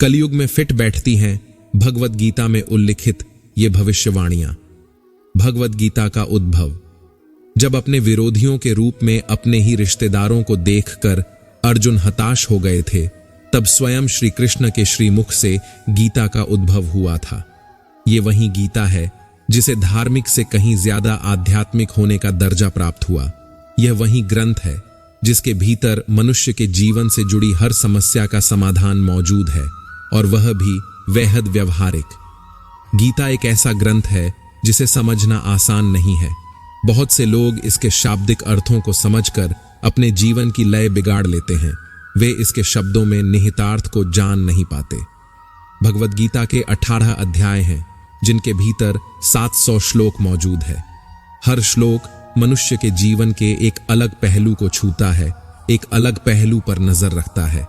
कलयुग में फिट बैठती हैं भगवद गीता में उल्लिखित ये भविष्यवाणियां। भगवद गीता का उद्भव। जब अपने विरोधियों के रूप में अपने ही रिश्तेदारों को देखकर अर्जुन हताश हो गए थे, तब स्वयं श्री कृष्ण के श्रीमुख से गीता का उद्भव हुआ था। ये वही गीता है जिसे धार्मिक से कहीं ज्यादा आध्यात्मिक होने का दर्जा प्राप्त हुआ। यह वही ग्रंथ है जिसके भीतर मनुष्य के जीवन से जुड़ी हर समस्या का समाधान मौजूद है, और वह भी बेहद व्यवहारिक। गीता एक ऐसा ग्रंथ है जिसे समझना आसान नहीं है। बहुत से लोग इसके शाब्दिक अर्थों को समझकर अपने जीवन की लय बिगाड़ लेते हैं। वे इसके शब्दों में निहितार्थ को जान नहीं पाते। भगवद गीता के 18 अध्याय हैं जिनके भीतर 700 श्लोक मौजूद है। हर श्लोक मनुष्य के जीवन के एक अलग पहलू को छूता है, एक अलग पहलू पर नजर रखता है।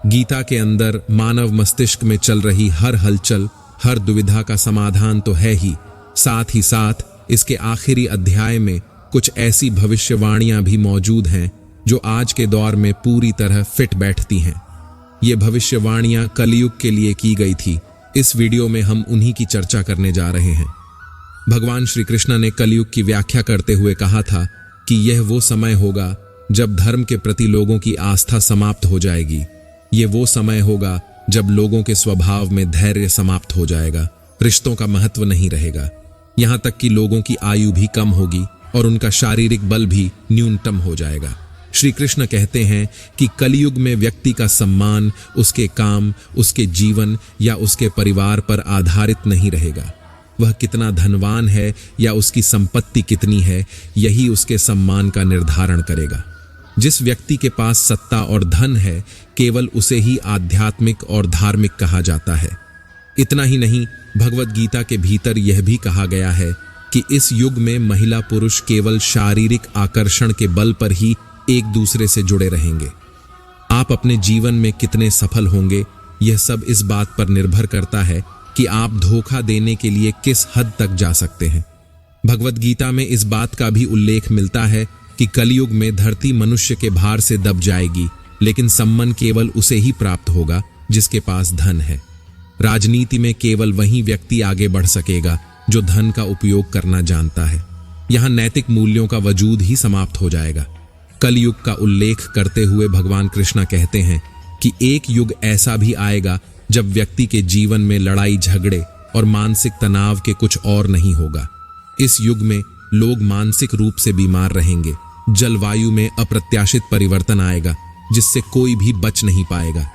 गीता के अंदर मानव मस्तिष्क में चल रही हर हलचल, हर दुविधा का समाधान तो है ही, साथ ही साथ इसके आखिरी अध्याय में कुछ ऐसी भविष्यवाणियां भी मौजूद हैं जो आज के दौर में पूरी तरह फिट बैठती हैं। ये भविष्यवाणियां कलयुग के लिए की गई थी। इस वीडियो में हम उन्हीं की चर्चा करने जा रहे हैं। भगवान श्री कृष्ण ने कलयुग की व्याख्या करते हुए कहा था कि यह वो समय होगा जब धर्म के प्रति लोगों की आस्था समाप्त हो जाएगी। ये वो समय होगा जब लोगों के स्वभाव में धैर्य समाप्त हो जाएगा, रिश्तों का महत्व नहीं रहेगा, यहां तक कि लोगों की आयु भी कम होगी और उनका शारीरिक बल भी न्यूनतम हो जाएगा। श्री कृष्ण कहते हैं कि कलयुग में व्यक्ति का सम्मान उसके काम, उसके जीवन या उसके परिवार पर आधारित नहीं रहेगा। वह कितना धनवान है या उसकी संपत्ति कितनी है, यही उसके सम्मान का निर्धारण करेगा। जिस व्यक्ति के पास सत्ता और धन है, केवल उसे ही आध्यात्मिक और धार्मिक कहा जाता है। इतना ही नहीं, भगवद गीता के भीतर यह भी कहा गया है कि इस युग में महिला पुरुष केवल शारीरिक आकर्षण के बल पर ही एक दूसरे से जुड़े रहेंगे। आप अपने जीवन में कितने सफल होंगे, यह सब इस बात पर निर्भर करता है कि आप धोखा देने के लिए किस हद तक जा सकते हैं। भगवद गीता में इस बात का भी उल्लेख मिलता है कि कलयुग में धरती मनुष्य के भार से दब जाएगी, लेकिन सम्मान केवल उसे ही प्राप्त होगा जिसके पास धन है। राजनीति में केवल वही व्यक्ति आगे बढ़ सकेगा जो धन का उपयोग करना जानता है। यहां नैतिक मूल्यों का वजूद ही समाप्त हो जाएगा। कलयुग का उल्लेख करते हुए भगवान कृष्ण कहते हैं कि एक युग ऐसा भी आएगा जब व्यक्ति के जीवन में लड़ाई झगड़े और मानसिक तनाव के कुछ और नहीं होगा। इस युग में लोग मानसिक रूप से बीमार रहेंगे। जलवायु में अप्रत्याशित परिवर्तन आएगा जिससे कोई भी बच नहीं पाएगा।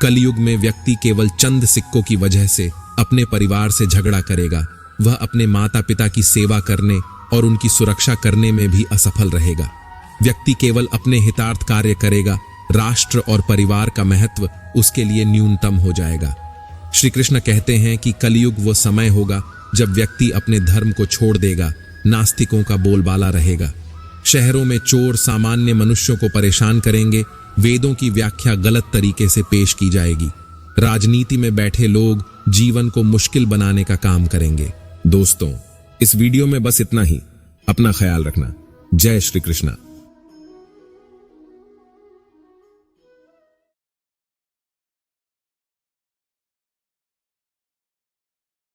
कलयुग में व्यक्ति केवल चंद सिक्कों की वजह से अपने परिवार से झगड़ा करेगा। वह अपने माता पिता की सेवा करने और उनकी सुरक्षा करने में भी असफल रहेगा। व्यक्ति केवल अपने हितार्थ कार्य करेगा, राष्ट्र और परिवार का महत्व उसके लिए न्यूनतम हो जाएगा। श्री कृष्ण कहते हैं कि कलयुग वो समय होगा जब व्यक्ति अपने धर्म को छोड़ देगा, नास्तिकों का बोलबाला रहेगा। शहरों में चोर सामान्य मनुष्यों को परेशान करेंगे, वेदों की व्याख्या गलत तरीके से पेश की जाएगी। राजनीति में बैठे लोग जीवन को मुश्किल बनाने का काम करेंगे। दोस्तों, इस वीडियो में बस इतना ही। अपना ख्याल रखना। जय श्री कृष्ण।